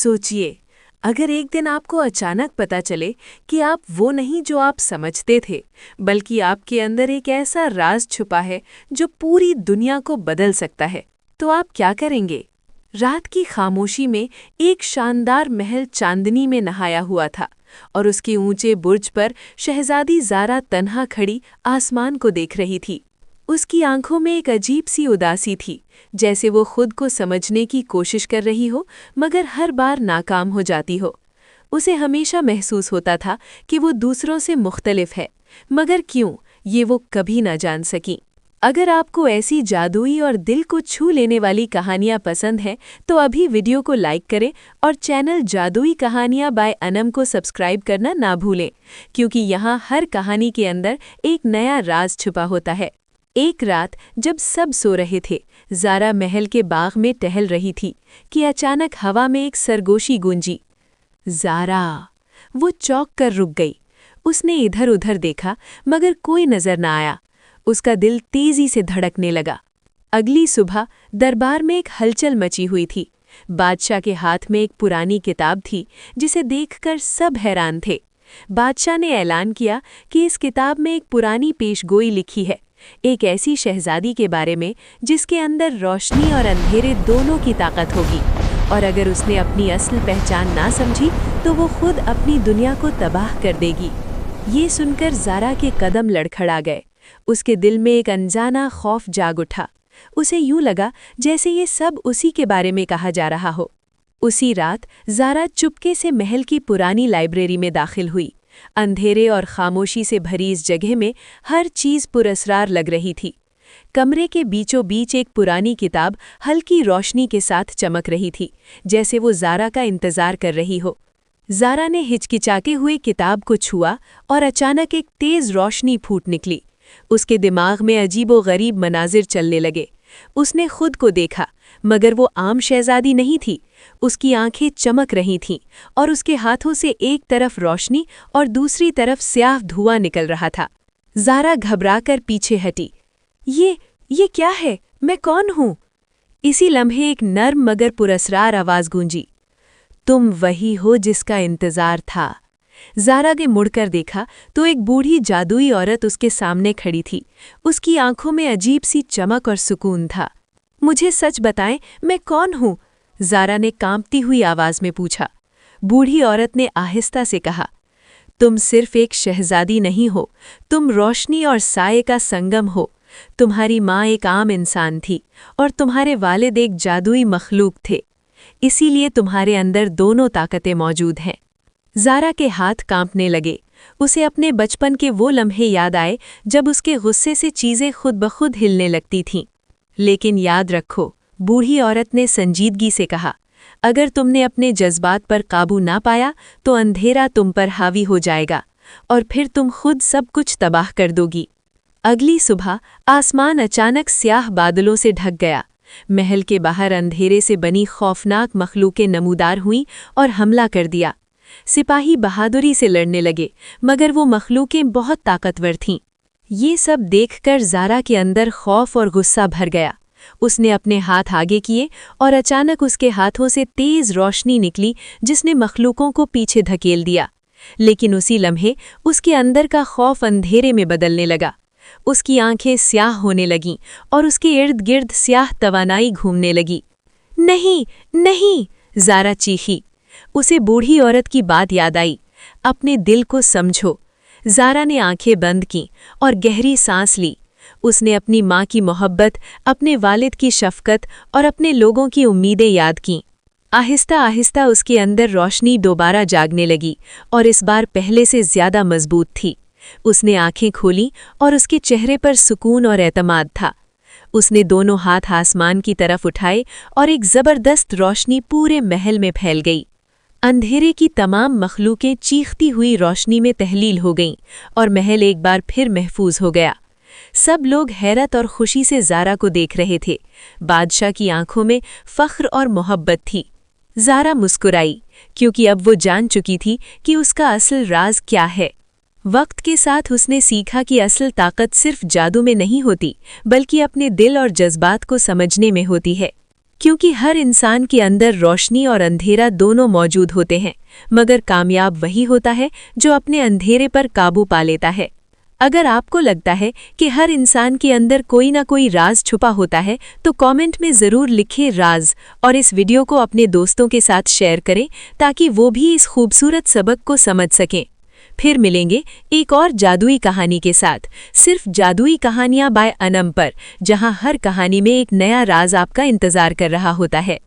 सोचिए, अगर एक दिन आपको अचानक पता चले कि आप वो नहीं जो आप समझते थे, बल्कि आपके अंदर एक ऐसा राज छुपा है जो पूरी दुनिया को बदल सकता है, तो आप क्या करेंगे? रात की खामोशी में एक शानदार महल चांदनी में नहाया हुआ था और उसके ऊंचे बुर्ज पर शहजादी ज़ारा तन्हा खड़ी आसमान को देख रही थी। उसकी आंखों में एक अजीब सी उदासी थी, जैसे वो खुद को समझने की कोशिश कर रही हो मगर हर बार नाकाम हो जाती हो। उसे हमेशा महसूस होता था कि वो दूसरों से मुख्तलिफ है, मगर क्यों, ये वो कभी ना जान सकी। अगर आपको ऐसी जादुई और दिल को छू लेने वाली कहानियाँ पसंद हैं तो अभी वीडियो को लाइक करें और चैनल जादुई कहानियाँ बाय अनम को सब्सक्राइब करना ना भूलें, क्योंकि यहाँ हर कहानी के अंदर एक नया राज छुपा होता है। एक रात जब सब सो रहे थे, ज़ारा महल के बाग में टहल रही थी कि अचानक हवा में एक सरगोशी गूंजी। ज़ारा! वो चौंक कर रुक गई। उसने इधर उधर देखा मगर कोई नजर न आया। उसका दिल तेजी से धड़कने लगा। अगली सुबह दरबार में एक हलचल मची हुई थी। बादशाह के हाथ में एक पुरानी किताब थी जिसे देखकर सब हैरान थे। बादशाह ने ऐलान किया कि इस किताब में एक पुरानी पेशगोई लिखी है, एक ऐसी शहजादी के बारे में जिसके अंदर रोशनी और अंधेरे दोनों की ताकत होगी, और अगर उसने अपनी असल पहचान ना समझी तो वो खुद अपनी दुनिया को तबाह कर देगी। ये सुनकर ज़ारा के कदम लड़खड़ा गए। उसके दिल में एक अनजाना खौफ जाग उठा। उसे यूं लगा जैसे ये सब उसी के बारे में कहा जा रहा हो। उसी रात ज़ारा चुपके से महल की पुरानी लाइब्रेरी में दाखिल हुई। अंधेरे और खामोशी से भरी इस जगह में हर चीज़ पुरअसरार लग रही थी। कमरे के बीचों बीच एक पुरानी किताब हल्की रोशनी के साथ चमक रही थी, जैसे वो ज़ारा का इंतज़ार कर रही हो। ज़ारा ने हिचकिचाते हुए किताब को छुआ और अचानक एक तेज़ रोशनी फूट निकली। उसके दिमाग में अजीबो-गरीब मनाजिर चलने लगे। उसने खुद को देखा, मगर वो आम शहजादी नहीं थी। उसकी आंखें चमक रही थीं और उसके हाथों से एक तरफ रोशनी और दूसरी तरफ स्याह धुआं निकल रहा था। ज़ारा घबराकर पीछे हटी। ये क्या है? मैं कौन हूँ? इसी लम्हे एक नर्म मगर पुरअसरार आवाज़ गूंजी। तुम वही हो जिसका इंतज़ार था। ज़ारा ने मुड़कर देखा तो एक बूढ़ी जादुई औरत उसके सामने खड़ी थी। उसकी आंखों में अजीब सी चमक और सुकून था। मुझे सच बताएं, मैं कौन हूँ? ज़ारा ने कांपती हुई आवाज़ में पूछा। बूढ़ी औरत ने आहिस्ता से कहा, तुम सिर्फ एक शहजादी नहीं हो, तुम रोशनी और साये का संगम हो। तुम्हारी माँ एक आम इंसान थी और तुम्हारे वालिद एक जादुई मखलूक थे। इसीलिए तुम्हारे अंदर दोनों ताकतें मौजूद हैं। ज़ारा के हाथ कांपने लगे। उसे अपने बचपन के वो लम्हे याद आए जब उसके गुस्से से चीज़ें खुद ब खुद हिलने लगती थीं। लेकिन याद रखो, बूढ़ी औरत ने संजीदगी से कहा, अगर तुमने अपने जज्बात पर काबू ना पाया तो अंधेरा तुम पर हावी हो जाएगा और फिर तुम खुद सब कुछ तबाह कर दोगी। अगली सुबह आसमान अचानक स्याह बादलों से ढक गया। महल के बाहर अंधेरे से बनी खौफनाक मखलूकें नमूदार हुईं और हमला कर दिया। सिपाही बहादुरी से लड़ने लगे, मगर वो मखलूकें बहुत ताकतवर थीं। ये सब देखकर ज़ारा के अंदर खौफ और गुस्सा भर गया। उसने अपने हाथ आगे किए और अचानक उसके हाथों से तेज़ रोशनी निकली जिसने मखलूकों को पीछे धकेल दिया। लेकिन उसी लम्हे उसके अंदर का खौफ अंधेरे में बदलने लगा। उसकी आंखें स्याह होने लगीं और उसके इर्द गिर्द स्याह तवानाई घूमने लगी। नहीं, नहीं! ज़ारा चीखी। उसे बूढ़ी औरत की बात याद आई। अपने दिल को समझो। ज़ारा ने आंखें बंद कीं और गहरी सांस ली। उसने अपनी माँ की मोहब्बत, अपने वालिद की शफ़क़त और अपने लोगों की उम्मीदें याद कीं। आहिस्ता आहिस्ता उसके अंदर रोशनी दोबारा जागने लगी और इस बार पहले से ज़्यादा मजबूत थी। उसने आंखें खोलीं और उसके चेहरे पर सुकून और एतमाद था। उसने दोनों हाथ आसमान की तरफ उठाए और एक ज़बरदस्त रोशनी पूरे महल में फैल गई। अंधेरे की तमाम मखलूकें चीखती हुई रोशनी में तहलील हो गईं और महल एक बार फिर महफूज हो गया। सब लोग हैरत और खुशी से ज़ारा को देख रहे थे। बादशाह की आंखों में फ़ख्र और मोहब्बत थी। ज़ारा मुस्कुराई, क्योंकि अब वो जान चुकी थी कि उसका असल राज क्या है। वक्त के साथ उसने सीखा कि असल ताकत सिर्फ जादू में नहीं होती, बल्कि अपने दिल और जज्बात को समझने में होती है। क्योंकि हर इंसान के अंदर रोशनी और अंधेरा दोनों मौजूद होते हैं, मगर कामयाब वही होता है जो अपने अंधेरे पर काबू पा लेता है। अगर आपको लगता है कि हर इंसान के अंदर कोई ना कोई राज छुपा होता है, तो कमेंट में ज़रूर लिखें राज और इस वीडियो को अपने दोस्तों के साथ शेयर करें ताकि वो भी इस खूबसूरत सबक को समझ सकें। फिर मिलेंगे एक और जादुई कहानी के साथ, सिर्फ जादुई कहानियां बाय अनम पर, जहां हर कहानी में एक नया राज आपका इंतजार कर रहा होता है।